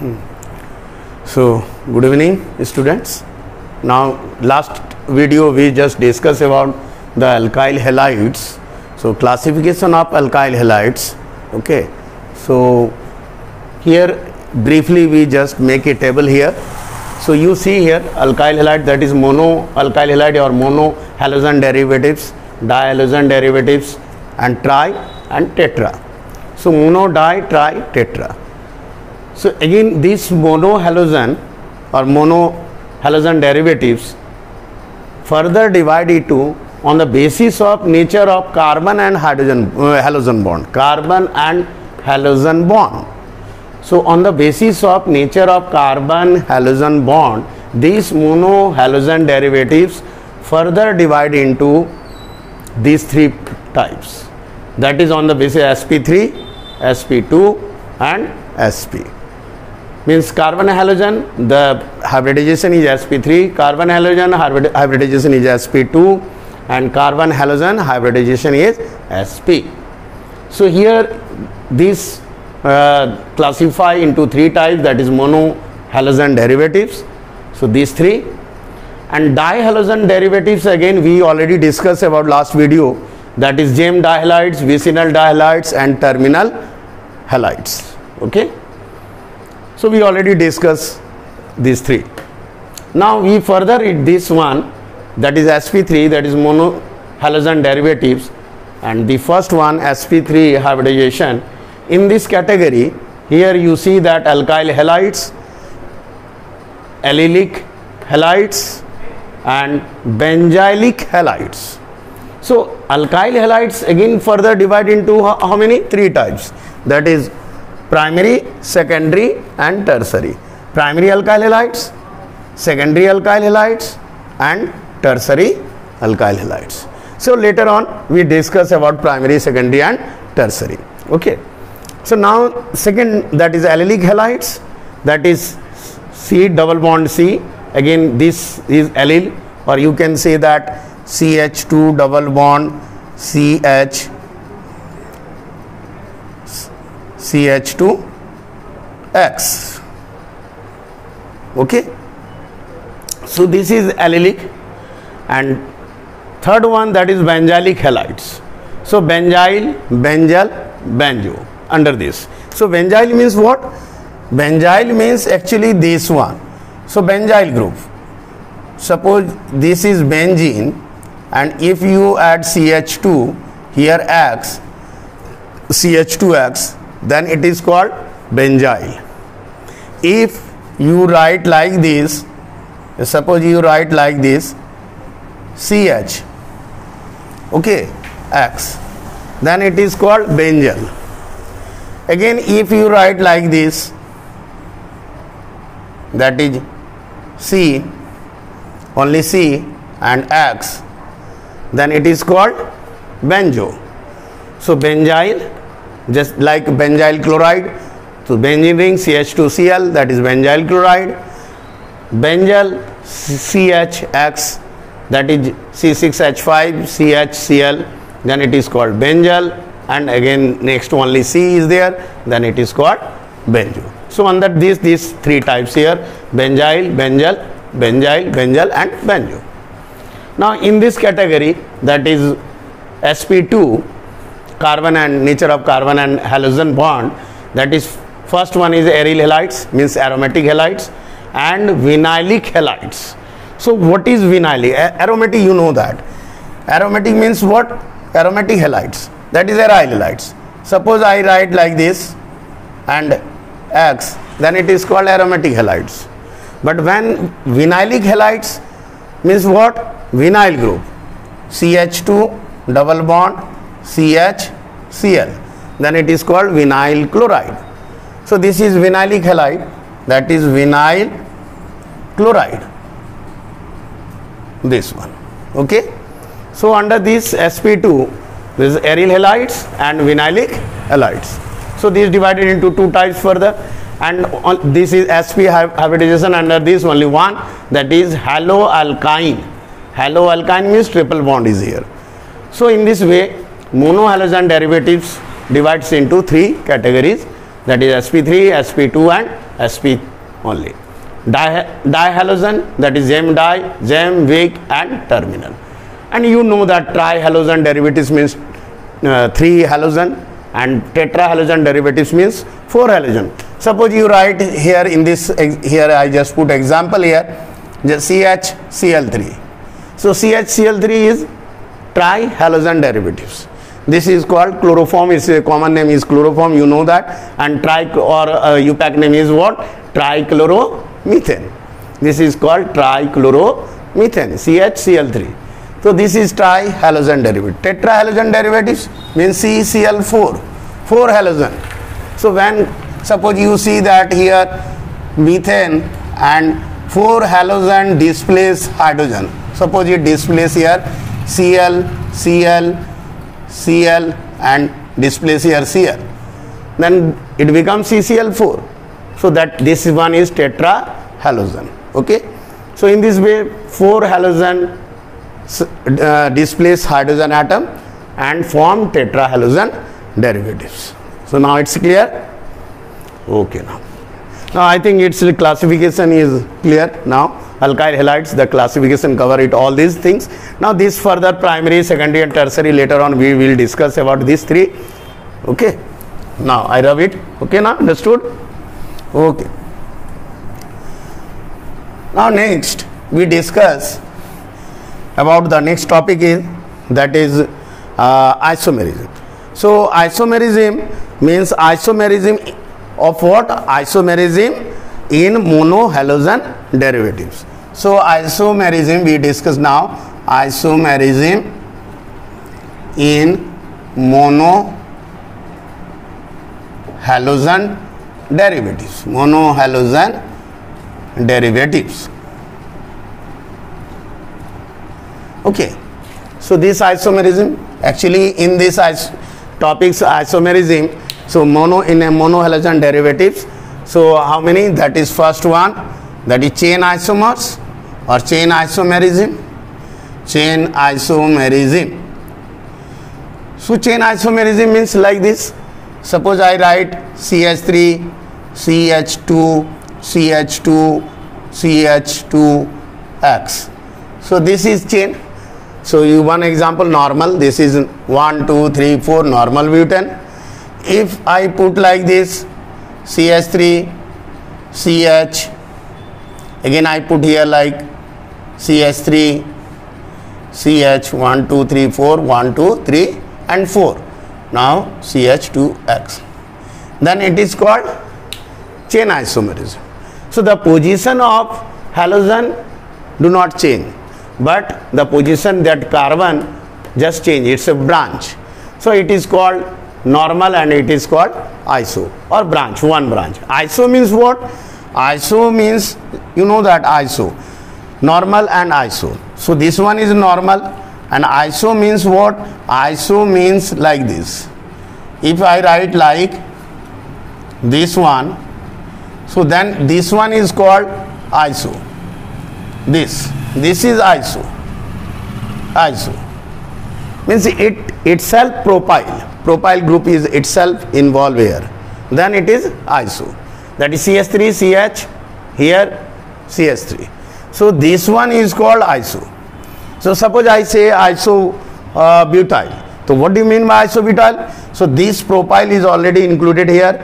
So, good evening students. Now last video we just discussed about the alkyl halides. So classification of alkyl halides. Okay. So here briefly we just make a table here. So you see here alkyl halide, that is mono alkyl halide or mono halogen derivatives, dihalogen derivatives and tri and tetra. So mono, di, tri, tetra. So again these mono halogen or mono halogen derivatives further divide into on the basis of nature of carbon and hydrogen halogen bond, carbon and halogen bond. So on the basis of nature of carbon halogen bond, these mono halogen derivatives further divide into these three types, that is on the basis sp3, sp2 and sp. Means carbon halogen, the hybridization is sp3, carbon halogen hybridization is sp2 and carbon halogen hybridization is sp. So here these classify into three types, that is mono halogen derivatives. So these three, and dihalogen derivatives again we already discussed about last video, that is gem dihalides, vicinal dihalides and terminal halides. Okay. So we already discussed these three. Now we further read this one, that is sp3, that is mono halogen derivatives, and the first one sp3 hybridization. In this category here you see that alkyl halides, allylic halides and benzylic halides. So alkyl halides again further divide into how many? Three types, that is primary, secondary and tertiary. Primary alkyl halides, secondary alkyl halides and tertiary alkyl halides. So later on we discuss about primary, secondary and tertiary. Okay. So now second, that is allylic halides, that is C double bond C, again this is allyl, or you can say that CH2 double bond CH, CH2X. Okay. So this is allylic. And third one, that is benzylic halides. So benzyl, benzyl, benzo under this. So benzyl means what? Benzyl means actually this one. So benzyl group. Suppose this is benzene, and if you add CH2 here X, CH2X, then it is called benzyl. If you write like this, suppose you write like this CH, okay, X, then it is called benzyl. Again if you write like this, that is C, only C and X, then it is called benzo. So benzyl, just like benzyl chloride, so benzene ring CH2Cl, that is benzyl chloride. Benzyl CHX, that is C6H5CHCl, then it is called benzyl, and again next only C is there, then it is called benzo. So under these three types here, benzyl, benzyl, benzyl, benzyl and benzo. Now in this category, that is sp2, carbon and nature of carbon and halogen bond, that is first one is aryl halides, means aromatic halides, and vinylic halides. So what is vinylic? Aromatic, you know that. Aromatic means what? Aromatic halides, that is aryl halides. Suppose I write like this and X, then it is called aromatic halides. But when vinylic halides means what? Vinyl group, CH2 double bond CHCl, then it is called vinyl chloride. So this is vinylic halide, that is vinyl chloride, this one. Okay. So under this sp2, this is aryl halides and vinylic halides. So these divided into two types further, and this is sp hybridization under this only one, that is haloalkyne. Haloalkyne means triple bond is here. So in this way monohalogen derivatives divides into three categories, that is sp3, sp2 and sp only. Dihalogen, that is Zem di, Zem, Vig and terminal. And you know that trihalogen derivatives means 3 halogen and tetrahalogen derivatives means 4 halogen. Suppose you write here in this, here I just put example here, just CHCl3. So CHCl3 is trihalogen derivatives. This is called chloroform, its common name is chloroform, you know that, and UPAC name is what? Trichloromethane. This is called trichloromethane, CHCl3. So this is trihalogen derivative. Tetrahalogen derivatives means CCl4, 4 halogen. So when suppose you see that here methane and 4 halogen displace hydrogen. Suppose it displace here Cl, Cl, Cl and displace here Cl. Then it becomes CCl4. So that this one is tetrahalogen. Okay. So in this way 4 halogen displace hydrogen atom and form tetrahalogen derivatives. So now it's clear. Okay, now I think its classification is clear now. Alkyl halides, the classification cover it, all these things. Now this further primary, secondary and tertiary, later on we will discuss about these 3. Okay, now I rub it. Okay, now understood. Okay, now next we discuss about the next topic is, that is isomerism. So isomerism means isomerism of what? Isomerism in monohalogen derivatives. So isomerism we discuss now, isomerism in monohalogen derivatives, monohalogen derivatives. Okay, so this isomerism, actually in this topics isomerism, so in a monohalogen derivatives, so how many? That is first one, that is chain isomers or chain isomerism. Chain isomerism. So chain isomerism means like this. Suppose I write CH3, CH2, CH2, CH2X. So this is chain. So you one example normal, this is 1, 2, 3, 4 normal butane. If I put like this CH3, CH, again I put here like CH3, CH, 1, 2, 3, 4, 1, 2, 3 and 4. Now CH2X. Then it is called chain isomerism. So the position of halogen do not change, but the position that carbon just change, it's a branch. So it is called normal and it is called iso or branch, one branch. Iso means what? Iso means, you know that iso, normal and iso. So this one is normal and iso means what? Iso means like this. If I write like this one, so then this one is called iso. This is iso. Iso means it itself propyl. Propyl group is itself involved here. Then it is iso. That is CH3, CH, here CH3. So this one is called iso. So suppose I say isobutyl. So what do you mean by isobutyl? So this propyl is already included here.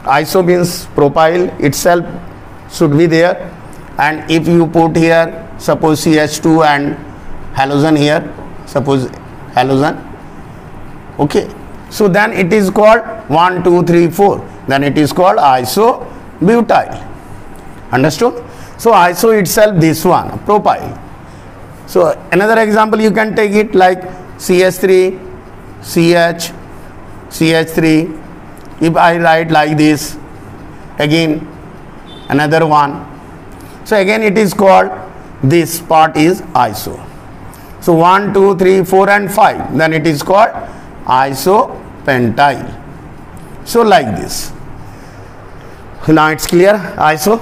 Iso means propyl itself should be there. And if you put here, suppose CH2 and halogen here, suppose halogen. Okay. So then it is called 1, 2, 3, 4. Then it is called isobutyl. Understood? So iso itself, this one, propyl. So another example you can take it like CH3, CH, CH3. If I write like this, again another one. So again it is called, this part is iso. So 1, 2, 3, 4 and 5. Then it is called isopentyl. So like this. Now it's clear, iso.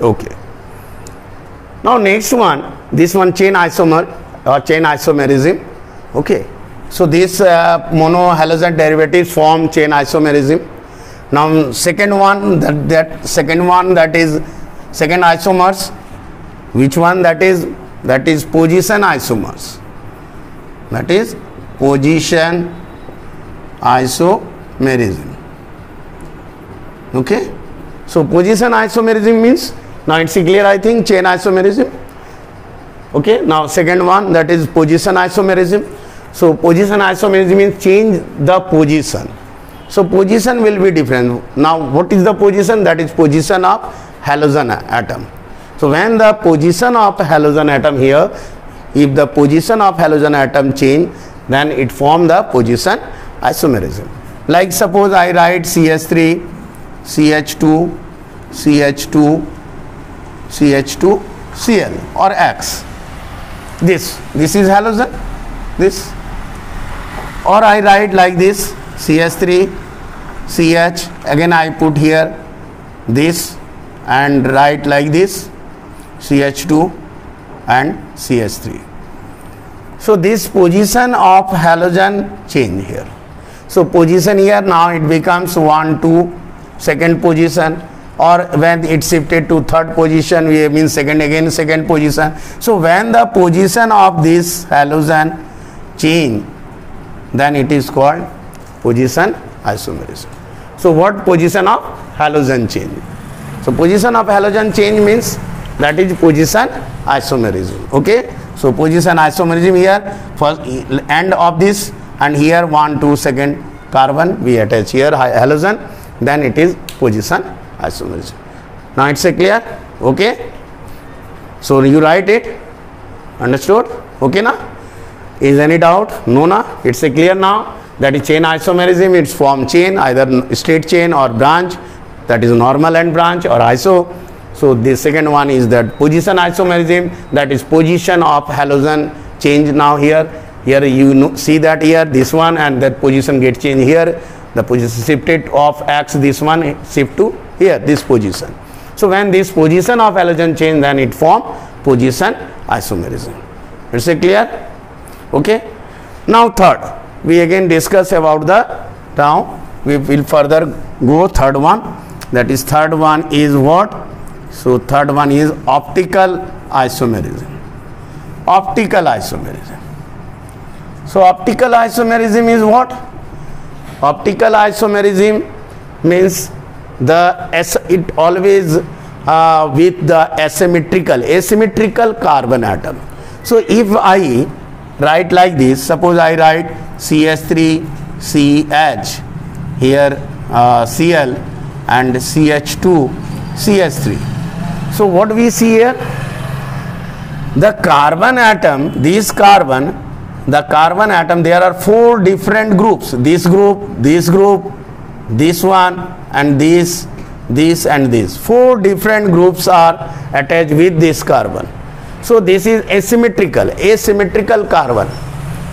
Okay. Now next one, this one chain isomer or chain isomerism. Okay. So this monohalogen derivatives form chain isomerism. Now second one, that is second isomers. Which one? That is position isomers. That is position isomerism. Okay. So position isomerism means, now it's clear, I think, chain isomerism. Okay. Now second one, that is position isomerism. So position isomerism means change the position. So position will be different. Now what is the position? That is position of halogen atom. So when the position of halogen atom here, if the position of halogen atom change, then it form the position isomerism. Like suppose I write CH3, CH2, CH2, CH2, Cl or X. This is halogen, this. Or I write like this, CH3, CH, again I put here this and write like this, CH2 and CH3. So this position of halogen change here. So position here, now it becomes 1, 2, second position, or when it shifted to third position, we mean second position. So when the position of this halogen change, then it is called position isomerism. So what position of halogen change? So position of halogen change means that is position isomerism. Okay. So position isomerism here, first end of this, and here 1, 2, second carbon we attach here halogen, then it is position isomerism. Now it's clear? Okay. So you write it. Understood? Okay na? Is any doubt? No na? It's clear now. That is chain isomerism. It's form chain, either straight chain or branch. That is normal and branch or iso. So the second one is that position isomerism. That is position of halogen change. Now here you see that here this one and that position get changed here. The position shifted of X, this one shift to here, this position. So when this position of halogen change, then it form position isomerism. It's clear? Okay. Now third, we again discuss about the, now we will further go third one. That is third one is what? So third one is optical isomerism. Optical isomerism. So optical isomerism is what? Optical isomerism means it always with the asymmetrical carbon atom. So if I write like this, suppose I write CH3CH, here Cl and CH2CH3. So what we see here, the carbon atom, the carbon atom, there are 4 different groups, this group, this one, and this and this. 4 different groups are attached with this carbon. So this is asymmetrical carbon.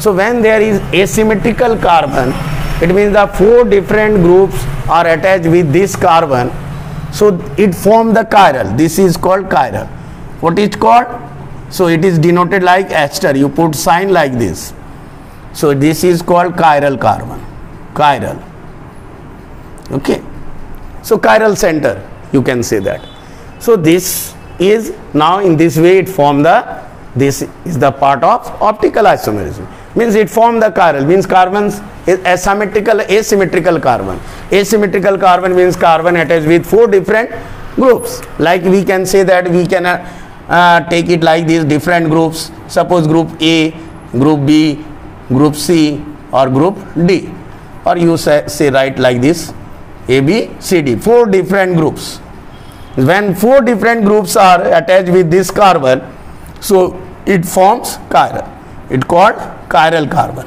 So when there is asymmetrical carbon, it means the 4 different groups are attached with this carbon. So it forms the chiral. This is called chiral. What is called? So it is denoted like ester. You put sign like this. So this is called chiral carbon. Chiral. Okay. So chiral center, you can say that. So this is now in this way it form this is the part of optical isomerism. Means it form the chiral, means carbons is asymmetrical carbon. Asymmetrical carbon means carbon attached with 4 different groups. Like we can say that we can take it like these different groups. Suppose group A, group B, group C or group D. Or you say write like this, A, B, C, D. 4 different groups. When 4 different groups are attached with this carbon, so it forms chiral. It called chiral carbon.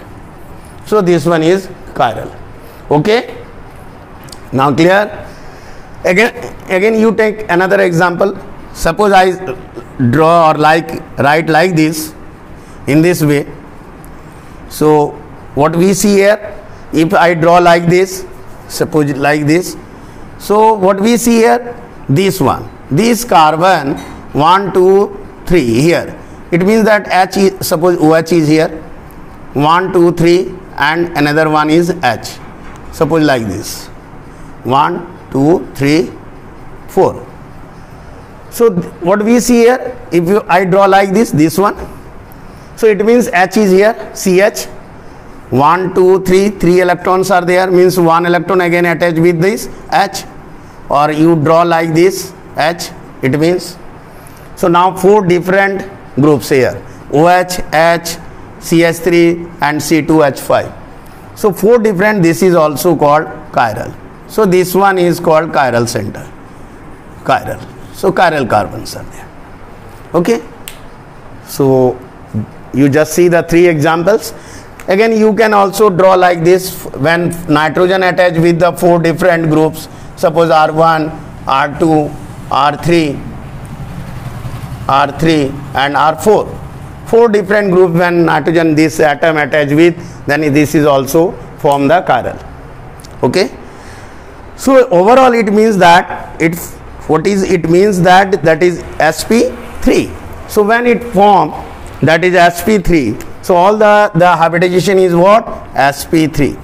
So this one is chiral. Okay. Now clear? Again you take another example. Suppose I draw or write like this, in this way. So what we see here, if I draw like this, suppose like this. So what we see here, this one, this carbon 1, 2, 3 here. It means that H is, suppose OH is here, 1, 2, 3 and another one is H. Suppose like this, 1, 2, 3, 4. So what we see here, if I draw like this one, so it means H is here, CH, 1, 2, 3, 3 electrons are there, means 1 electron again attached with this H, or you draw like this H, it means. So now 4 different groups here, OH, H, CH3 and C2H5. So 4 different, this is also called chiral. So this one is called chiral center, chiral. So chiral carbons are there. Okay. So you just see the 3 examples. Again you can also draw like this when nitrogen attached with the 4 different groups, suppose R1, R2, R3 and R4. 4 different groups when nitrogen this atom attached with, then this is also form the chiral. Okay. So overall it means that it means that is sp3. So when it form, that is sp3, so all the hybridization is what? sp3.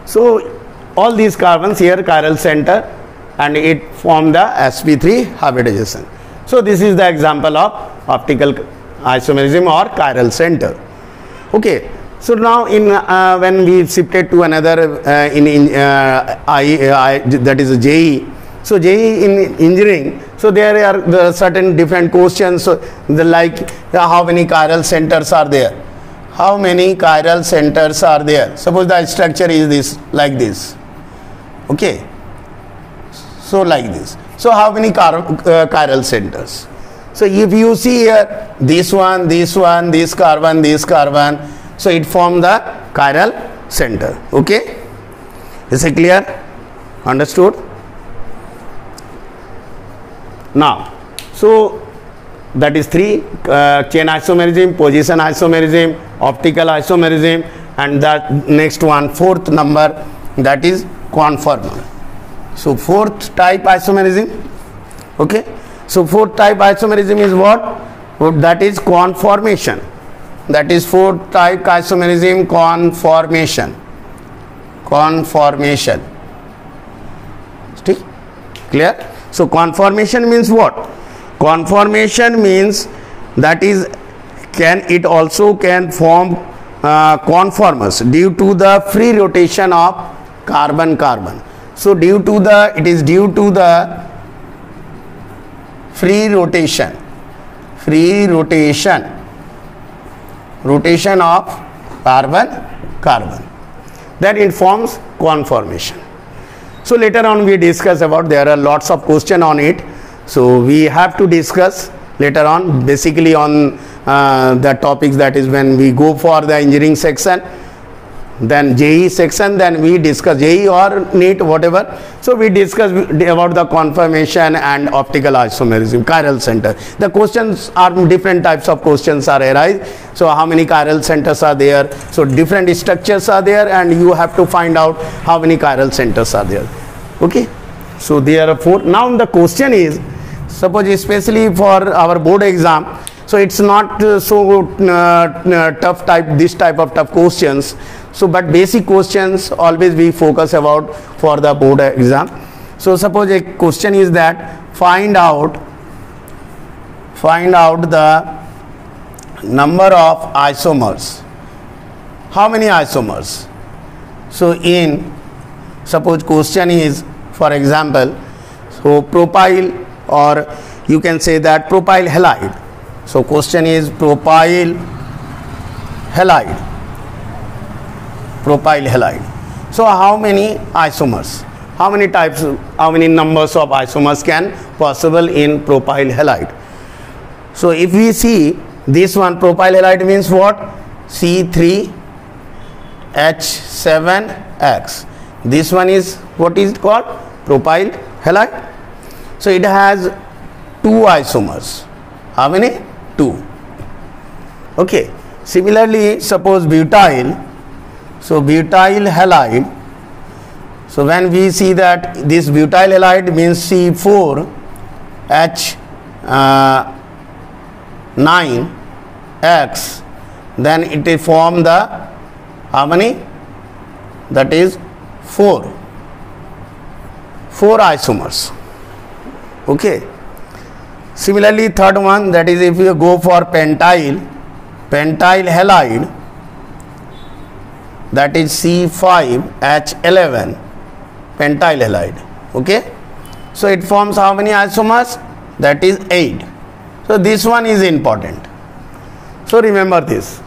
So all these carbons here chiral center and it form the sp3 hybridization. So this is the example of optical isomerism or chiral center. Okay. So now in when we shifted to another that is a JEE. So JEE in engineering, so there are the certain different questions, so like how many chiral centers are there? How many chiral centers are there? Suppose the structure is this, like this. Okay. So like this. So how many chiral centers? So if you see here, this one, this carbon, so it forms the chiral center. Okay. Is it clear? Understood? Now, so that is 3, chain isomerism, position isomerism, optical isomerism, and that next one, 4th number, that is conformal. So 4th type isomerism. Okay. So 4th type isomerism is what? That is conformation. That is 4th type isomerism, conformation. Clear? So conformation means what? Conformation means that is it also can form conformers due to the free rotation of carbon. So it is due to the free rotation of carbon, then it forms conformation. So later on we discuss about, there are lots of questions on it, so we have to discuss later on basically on the topics, that is when we go for the engineering section, then JEE section, then we discuss JEE or NEET, whatever. So we discuss about the conformation and optical isomerism, chiral center. The questions are different types of questions are arise. So how many chiral centers are there? So different structures are there, and you have to find out how many chiral centers are there. Okay. So there are 4. Now the question is, suppose especially for our board exam, so it's not so tough type, this type of tough questions. So but basic questions always we focus about for the board exam. So suppose a question is that find out the number of isomers. How many isomers? So in, suppose question is, for example, so propyl, or you can say that propyl halide. So question is propyl halide. So how many isomers? How many types, how many numbers of isomers can possible in propyl halide? So if we see this one, propyl halide means what? C3H7X. This one is what is called? Propyl halide. So it has 2 isomers. How many? 2. Okay. Similarly, suppose butyl. So butyl halide. So when we see that this butyl halide means C4H9X, then it will form the how many? That is 4. 4 isomers. Okay. Similarly, third one, that is if you go for pentyl halide, that is C5H11 pentyl halide. Okay. So it forms how many isomers? That is 8. So this one is important. So remember this.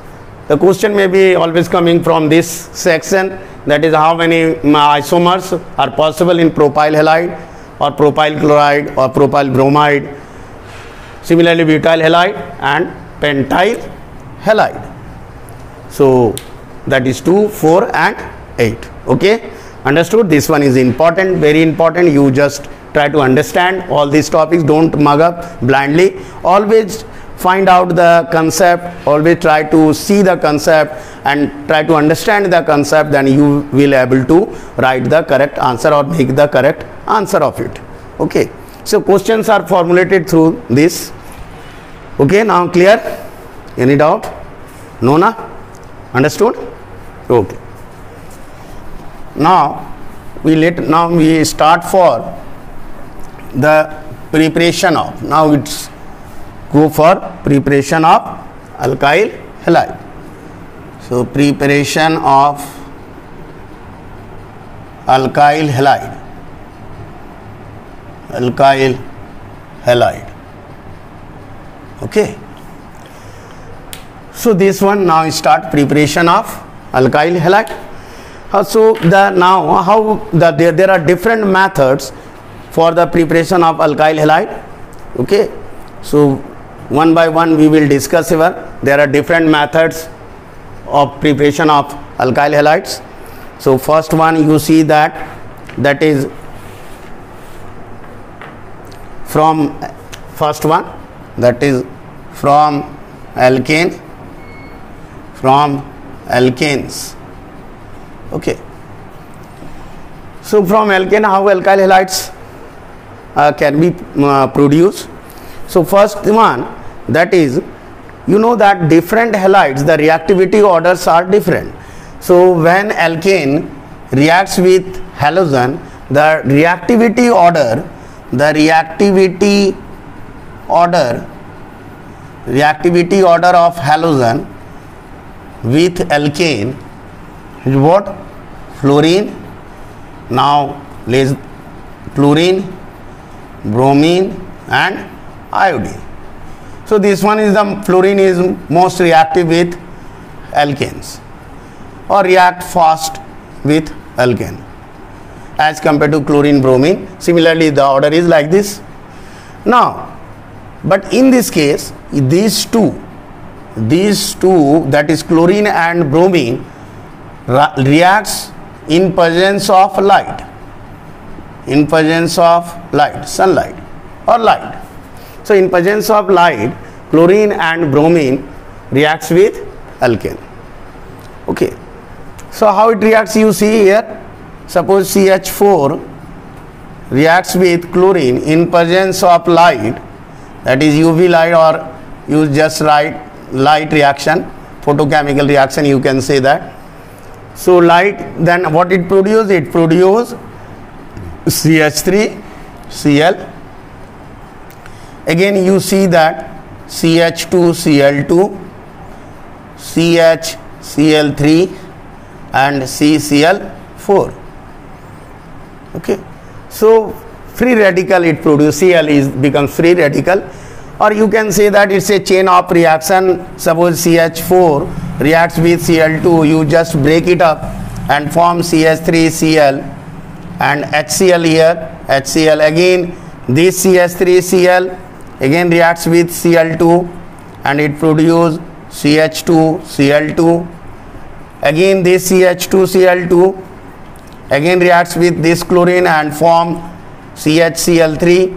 The question may be always coming from this section, that is how many isomers are possible in propyl halide or propyl chloride or propyl bromide. Similarly, butyl halide and pentyl halide. So that is 2, 4 and 8. Okay, understood? This one is important, very important. You just try to understand all these topics. Don't mug up blindly. Always find out the concept, always try to see the concept and try to understand the concept, then you will able to write the correct answer or make the correct answer of it. Okay, so questions are formulated through this. Okay, now clear? Any doubt? No, na? Understood? Okay. Now we start for the preparation of, now it's go for preparation of alkyl halide. So preparation of alkyl halide. Okay. So this one, now start preparation of alkyl halide. So there are different methods for the preparation of alkyl halide. Okay. So one by one we will discuss here. There are different methods of preparation of alkyl halides. So first one, you see that is from first one, that is from alkanes. Okay. So from alkane, how alkyl halides can be produced? So first one, that is, you know that different halides, the reactivity orders are different. So when alkane reacts with halogen, the reactivity order of halogen with alkane is what? Fluorine. Now chlorine, bromine and iodine. So this one is the fluorine is most reactive with alkanes or react fast with alkane as compared to chlorine, bromine. Similarly, the order is like this. Now, but in this case, these two, that is chlorine and bromine, reacts in presence of light, sunlight or light. So in presence of light, chlorine and bromine reacts with alkane. Okay. So how it reacts, you see here. Suppose CH4 reacts with chlorine in presence of light, that is UV light, or you just write light reaction, photochemical reaction, you can say that. So light, then what it produces? It produces CH3Cl. Again you see that CH2Cl2, CHCl3 and CCl4. Okay. So free radical it produces, Cl becomes free radical, or you can say that it's a chain of reaction. Suppose CH4 reacts with Cl2, you just break it up and form CH3Cl and HCl here, HCl. Again this CH3Cl again reacts with Cl2 and it produces CH2Cl2. Again this CH2Cl2 again reacts with this chlorine and form CHCl3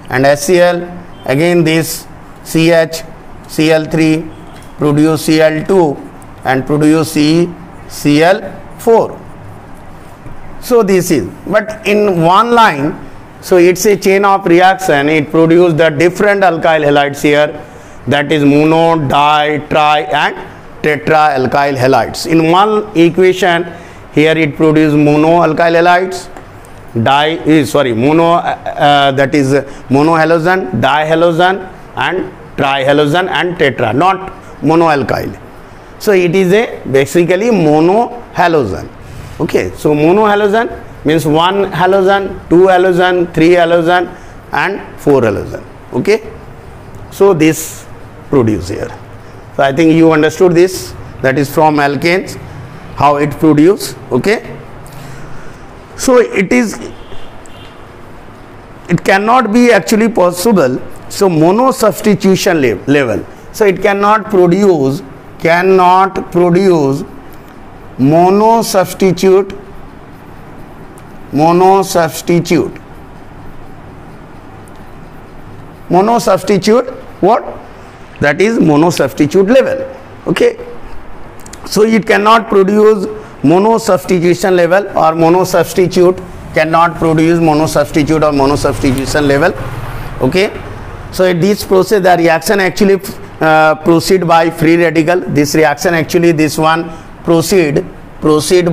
and HCl. Again this CHCl3 produce Cl2 and produce CCl4. So this is, but in one line, so it's a chain of reaction, it produces the different alkyl halides here, that is mono, di, tri and tetra alkyl halides. In one equation here it produces mono alkyl halides, that is monohalogen, dihalogen and trihalogen and tetra, not monoalkyl. So it is a basically monohalogen. Okay, so monohalogen means 1 halogen, 2 halogen, 3 halogen and 4 halogen. Okay, so this produce here. So I think you understood this, that is from alkanes how it produce. Okay, so it cannot be actually possible. So mono substitution level, so it cannot produce mono substitute what, that is mono substitute level. Okay, so it cannot produce mono substitution level, or mono substitute cannot produce mono substitute or mono substitution level. Okay, so in this process the reaction actually proceed by free radical. This reaction actually, this one proceed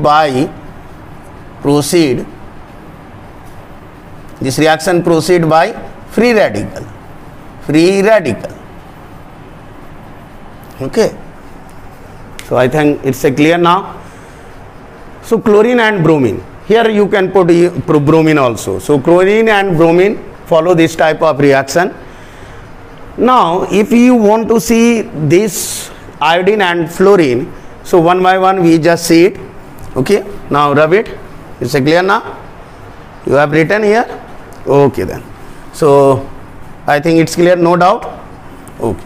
by free radical. Okay, so I think it's clear now. So chlorine and bromine, here you can put bromine also. So chlorine and bromine follow this type of reaction. Now if you want to see this iodine and fluorine, so one by one we just see it. Okay, now rub it. It's clear now? You have written here? Okay then. So I think it's clear, no doubt. Okay,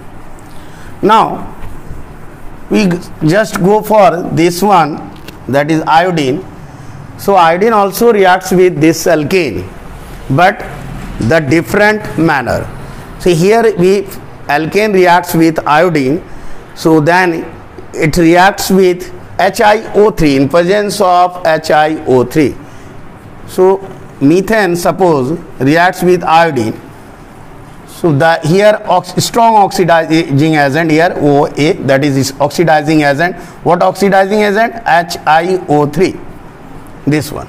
now we just go for this one, that is iodine. So iodine also reacts with this alkane, but the different manner. See here alkane reacts with iodine, so then it reacts with HiO3 in presence of HiO3. So methane suppose reacts with iodine, so here strong oxidizing agent here OA, that is oxidizing agent. What oxidizing agent? HiO3, this one.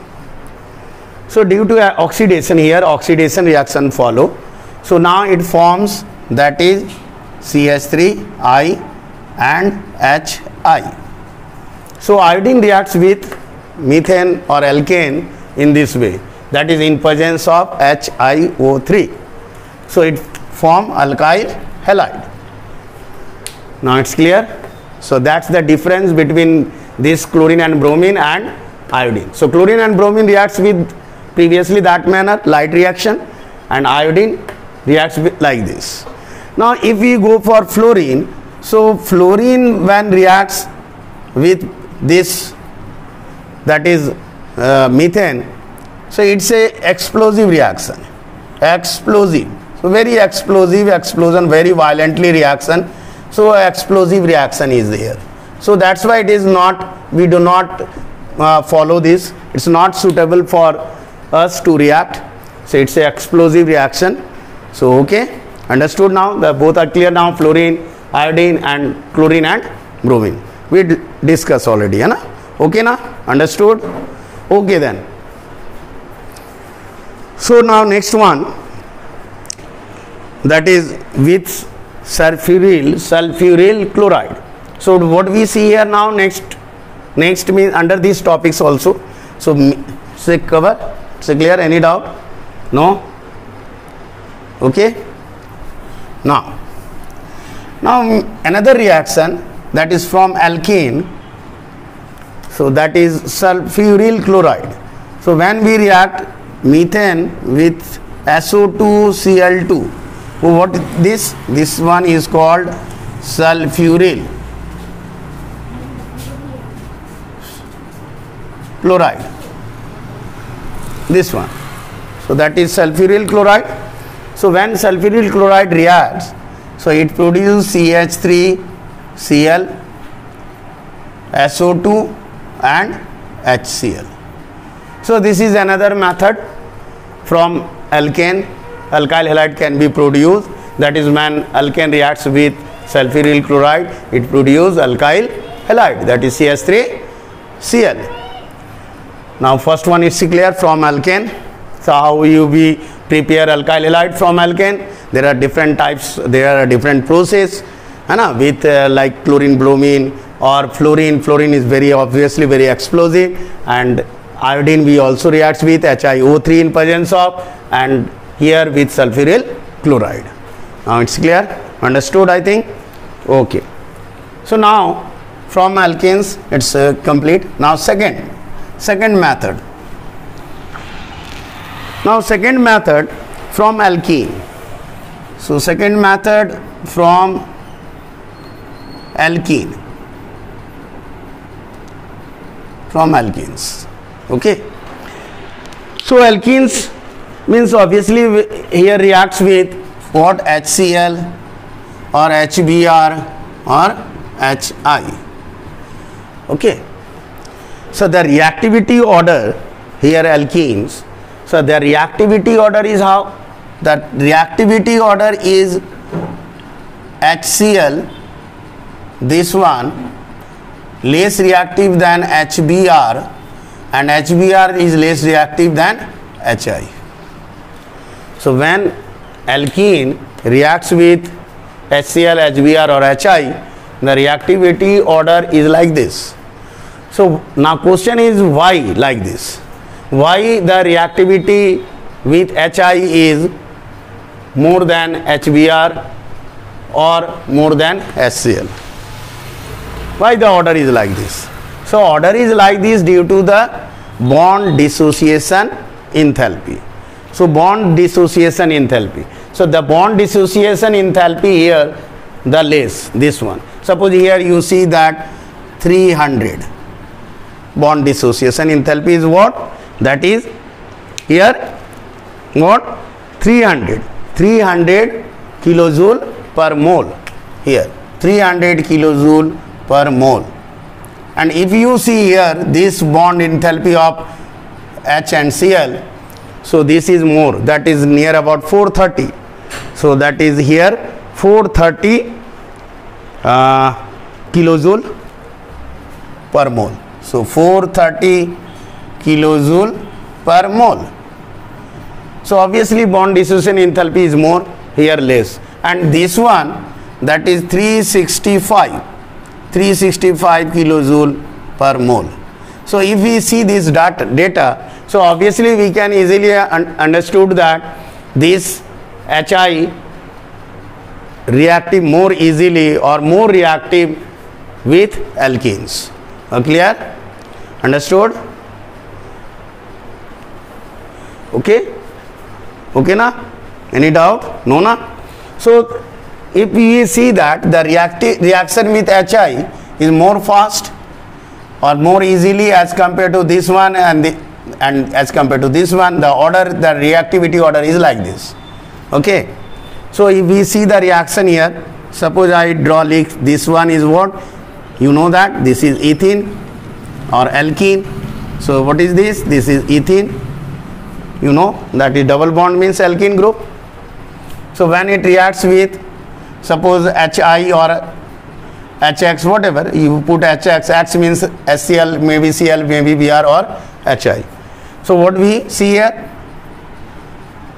So due to oxidation here, oxidation reaction follow. So now it forms, that is CH3I and HI. So iodine reacts with methane or alkane in this way, that is in presence of HiO3. So it form alkyl halide. Now it's clear. So that's the difference between this chlorine and bromine and iodine. So chlorine and bromine reacts with previously that manner, light reaction, and iodine reacts with like this. Now if we go for fluorine, so fluorine when reacts with this, that is methane, so it's a explosive reaction. Explosive, so very explosive, explosion, very violently reaction. So explosive reaction is there. So that's why it is not, we do not follow this. It's not suitable for us to react. So it's a explosive reaction. So okay, understood now? The both are clear now, fluorine, iodine and chlorine and bromine. We discussed already, है ना? Okay ना? Understood? Okay then. So now next one, that is with sulfuryl chloride. So what we see here now, next means under these topics also. So say cover, say clear, any doubt? No? Okay. Now another reaction, that is from alkane. So that is sulfuryl chloride. So when we react methane with SO2Cl2, what this one is called sulfuryl chloride, this one. So that is sulfuryl chloride. So when sulfuryl chloride reacts, so it produces CH3Cl, SO2 and HCl. So this is another method from alkane. Alkyl halide can be produced, that is when alkane reacts with sulfuryl chloride, it produces alkyl halide, that is CH3Cl. Now first one is clear from alkane. So how you we prepare alkyl halide from alkane? There are different types, there are different process, with like chlorine bromine or fluorine. Fluorine is very obviously very explosive, and iodine we also reacts with HiO3 in presence of, and here with sulfuryl chloride. Now it's clear, understood I think. Okay, so now from alkanes it's complete. Now second method. Now second method from alkene. So second method from alkene, from alkenes. Okay, so alkenes means obviously here reacts with what? HCl or HBr or HI. Okay, so the reactivity order here alkenes, so the reactivity order is how? That reactivity order is HCl, this one less reactive than HBr, and HBr is less reactive than HI. So when alkene reacts with HCl, HBr or HI, the reactivity order is like this. So now question is why like this? Why the reactivity with HI is more than HBr or more than HCl? Why the order is like this? So order is like this due to the bond dissociation enthalpy. So bond dissociation enthalpy. So the bond dissociation enthalpy here, the less, this one. Suppose here you see that 300. Bond dissociation enthalpy is what? That is here what? 300 kilojoule per mole. Here 300 kilojoule per mole. And if you see here this bond enthalpy of H and Cl, so this is more, that is near about 430. So that is here 430 kilojoule per mole. So 430 kilojoule per mole. So obviously bond dissociation enthalpy is more, here less. And this one, that is 365 kilojoule per mole. So if we see this data, so obviously we can easily understood that this HI reactive more easily or more reactive with alkenes. Clear? Understood? Okay? Okay na? Any doubt? No na? So if we see that the reaction with HI is more fast or more easily as compared to this one, and as compared to this one, the order, the reactivity order is like this. Okay, so if we see the reaction here, suppose I draw this one is what? You know that this is ethene or alkene. So what is this? This is ethene. You know that is double bond means alkene group. So when it reacts with, suppose HI or HX, whatever you put HX, X means HCl, maybe Cl, maybe Br or HI. So what we see here?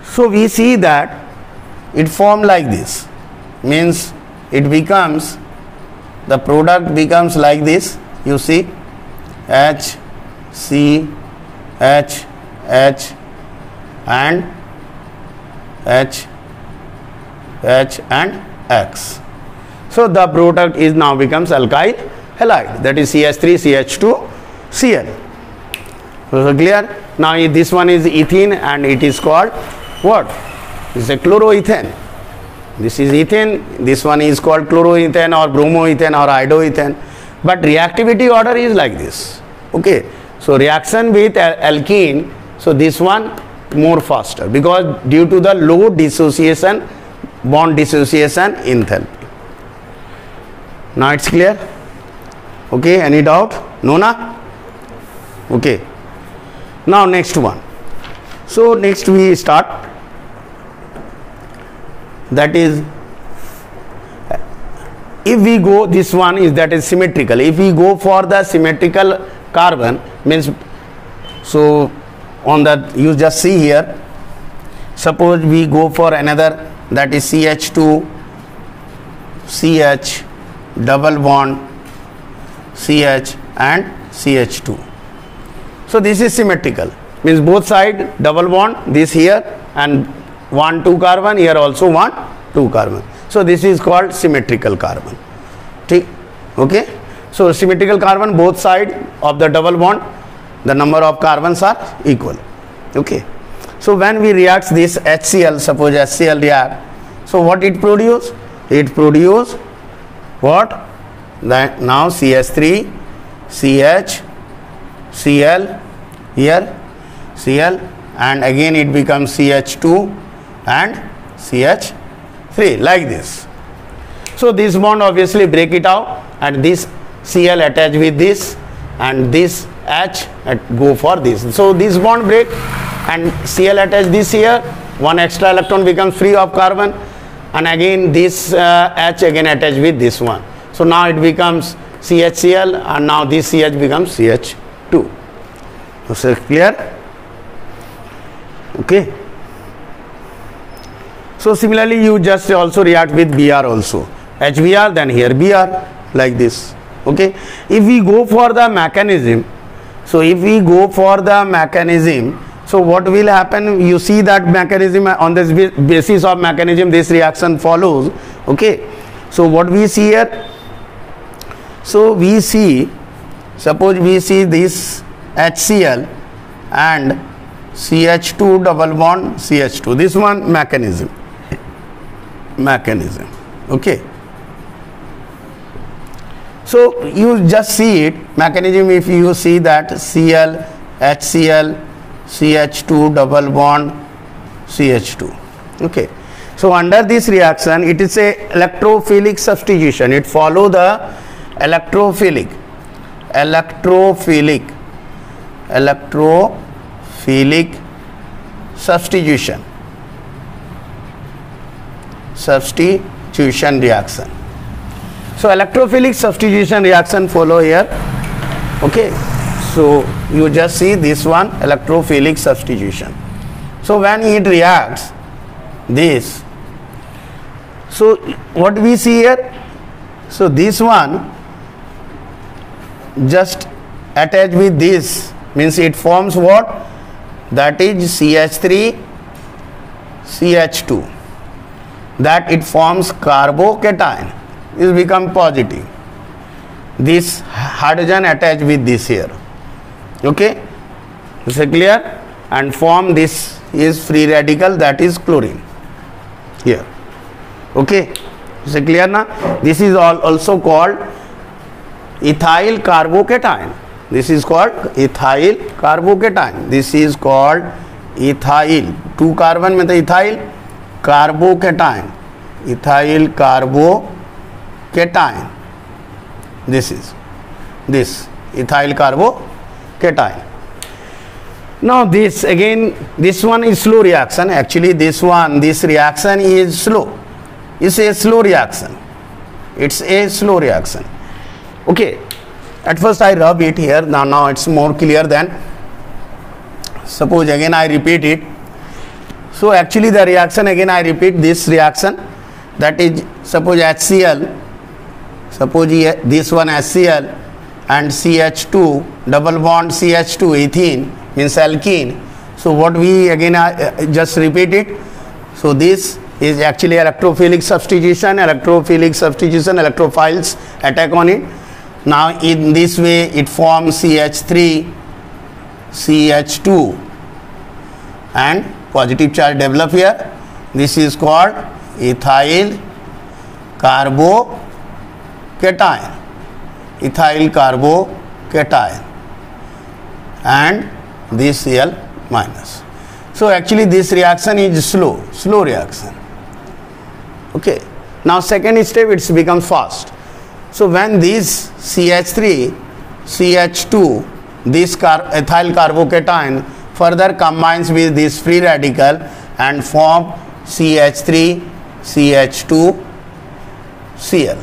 So we see that it formed like this, means it becomes, the product becomes like this. You see H, C, H, H and H, H and X. So the product is now becomes alkyl halide, that is CH3, CH2, Cl. So clear? Now this one is ethene and it is called what? This is a chloroethane. This is ethane, this one is called chloroethane or bromoethane or iodoethane. But reactivity order is like this. Okay, so reaction with alkene, so this one more faster because due to the low dissociation, bond dissociation enthalpy. Now it's clear? Okay, any doubt? No na? Okay. Now next one. So next we start, that is, if we go, this one is that is symmetrical. If we go for the symmetrical carbon, means, so on that, you just see here. Suppose we go for another, that is CH2, CH, double bond, CH and CH2. So this is symmetrical, means both side double bond, this here and 1 2 carbon, here also 1 2 carbon. So this is called symmetrical carbon. Okay, so symmetrical carbon, both side of the double bond, the number of carbons are equal. Okay, so when we react this HCl, suppose HCl react, so what it produce? It produce what? That now CH3, CH, Cl, here Cl, and again it becomes CH2 and CH3, like this. So this bond obviously break it out, and this Cl attach with this, and this H go for this. So this bond break and Cl attach this here, one extra electron becomes free of carbon, and again this H again attach with this one. So now it becomes CHCl, and now this CH becomes CH2. So clear? Okay. So similarly you just also react with Br also. HBr, then here Br, like this. Okay. If we go for the mechanism, so what will happen? You see that mechanism, on this basis of mechanism this reaction follows. Okay. So what we see here? So we see, suppose we see this HCl and CH2 double bond CH2, this one mechanism. Okay. So you just see it, mechanism. If you see that Cl, HCl, CH2 double bond CH2. Okay. So under this reaction, it is a electrophilic substitution. It follow the electrophilic substitution reaction. So electrophilic substitution reaction follow here. Okay, so you just see this one, electrophilic substitution. So when it reacts this, so what we see here, so this one just attach with this, means it forms what? That is CH3 CH2, that it forms carbocation, is become positive. This hydrogen attached with this here. Okay, is it clear? And form this is free radical, that is chlorine here. Okay, is it clear now? This is also called ethyl carbocation. This is called ethyl carbocation. This is called ethyl, 2 carbon में तो ethyl carbocation, ethyl carbocation. This is this ethyl carbocation. Now this again, this one is slow reaction. Actually this reaction is slow. It's a slow reaction. It's a slow reaction. Okay. At first I rub it here. Now it's more clear than. Suppose again I repeat it. So actually the reaction, again I repeat this reaction, that is, suppose HCl, suppose this one HCl and CH2 double bond CH2 ethene means alkene. So what we again just repeat it. So this is actually electrophilic substitution, electrophiles attack on it. Now in this way it forms CH3 CH2 and positive charge develop here. This is called ethyl carbocation, and this Cl minus. So actually this reaction is slow reaction. Okay. Now second step, it's becomes fast. So when this CH3 CH2, this ethyl carbocation further combines with this free radical and form CH3 CH2 Cl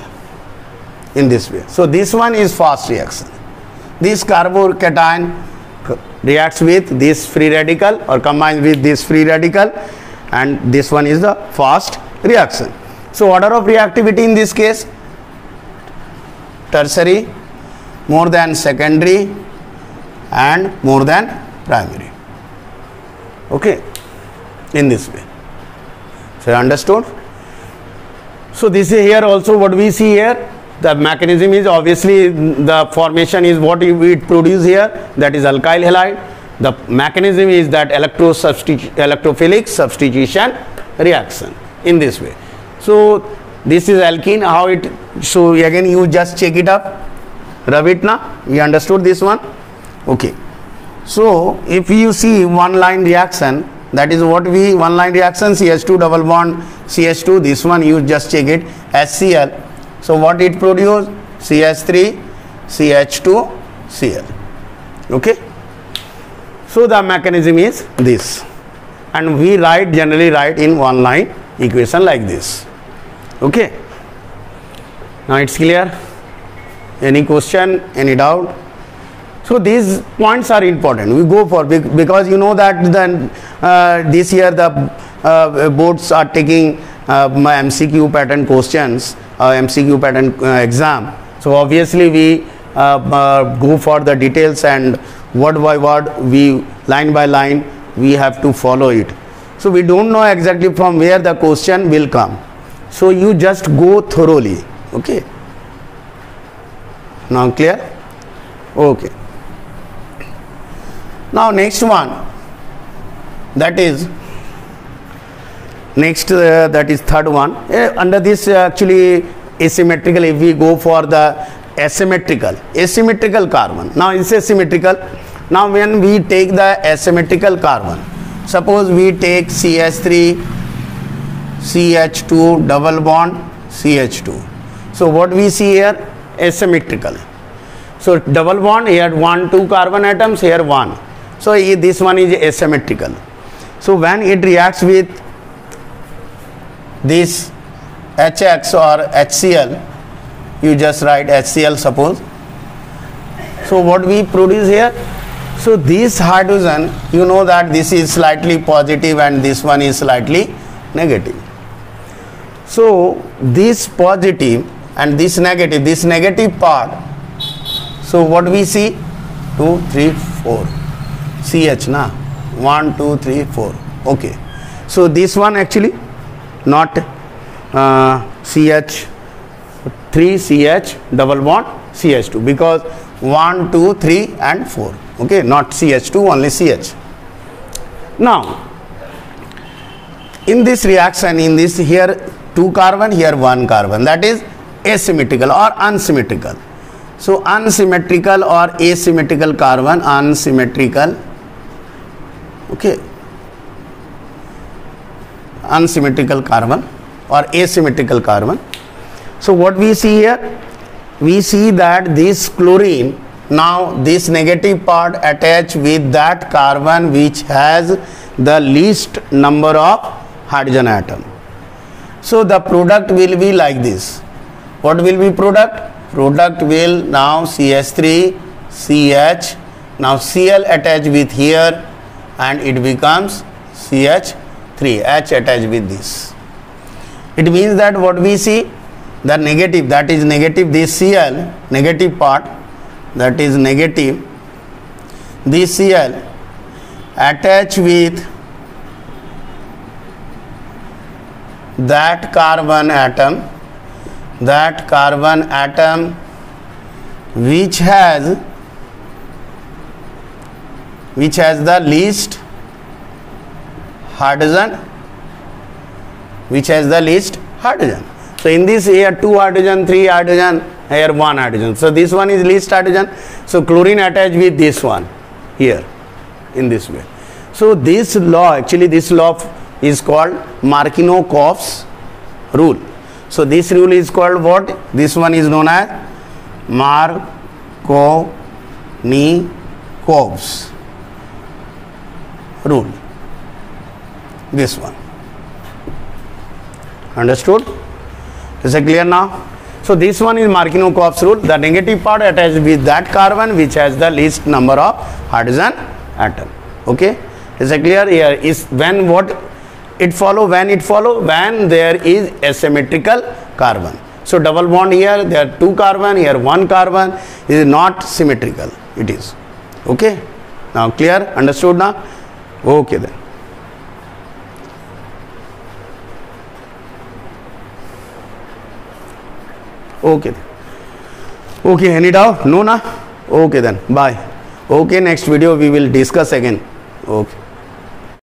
in this way. So this one is fast reaction. This carbocation reacts with this free radical or combines with this free radical, and this one is the fast reaction. So order of reactivity in this case, tertiary more than secondary and more than primary. Okay, in this way. So understood? So this is here also what we see here. The mechanism is obviously the formation is what it produce here, that is alkyl halide. The mechanism is that electrophilic substitution reaction in this way. So this is alkene, how it, so again you just check it up, rub it now, you understood this one. Okay, so if you see one line reaction, that is what we, one line reaction, CH2 double bond CH2, this one you just check it, HCl. So what it produce? CH3 CH2 Cl. Okay, so the mechanism is this, and we generally write in one line equation like this. Okay, now it's clear. Any question, any doubt? So these points are important, we go for, because you know that then this year the boards are taking MCQ pattern questions, MCQ pattern exam. So obviously we go for the details, and word by word, we line by line we have to follow it. So we don't know exactly from where the question will come, so you just go thoroughly. Okay, now clear? Okay, now next one, that is next that is third one. Under this actually asymmetrical, if we go for the asymmetrical carbon, now it's asymmetrical. Now when we take the asymmetrical carbon, suppose we take CH3 CH2 double bond CH2. So what we see here? Asymmetrical. So double bond here 1 2 carbon atoms, here 1. So this one is asymmetrical. So when it reacts with this HX or HCl, you just write HCl suppose. So what we produce here? So this hydrogen, you know that this is slightly positive and this one is slightly negative. So this positive and this negative part, so what we see? 2 3 4 CH na, 1 2 3 4. Okay, so this one actually not CH3 CH double bond CH2, because 1 2 3 and 4. Okay, not CH2, only CH. Now in this reaction, in this here 2 carbon, here 1 carbon, that is asymmetrical or unsymmetrical. So unsymmetrical or asymmetrical carbon, unsymmetrical, okay, unsymmetrical carbon or asymmetrical carbon. So what we see here? We see that this chlorine, now this negative part attached with that carbon which has the least number of hydrogen atom. So the product will be like this. What will be product? Product will now CH3 CH, now Cl attached with here, and it becomes CH3, H attached with this. It means that what we see, the negative, that is negative, this Cl, negative part, that is negative, this Cl attached with that carbon atom which has the least hydrogen, So in this here 2 hydrogen, 3 hydrogen, here 1 hydrogen. So this one is least hydrogen. So chlorine attached with this one here in this way. So this law, actually this law is called Markovnikov's rule. So this rule is called what? This one is known as Markovnikov's rule. This one. Understood? Is it clear now? So So this one is Markovitch rule. The negative part attached with that carbon which has the least number of hydrogen atom. Okay, is it clear? Here is when what it follow, when there is asymmetrical carbon. So double bond here, there are 2 carbon, here 1 carbon, is not symmetrical, it is. Okay, now clear, understood now? Okay then. Okay then. Okay, any doubt? No na? Okay then, bye. Okay, next video we will discuss again. Okay.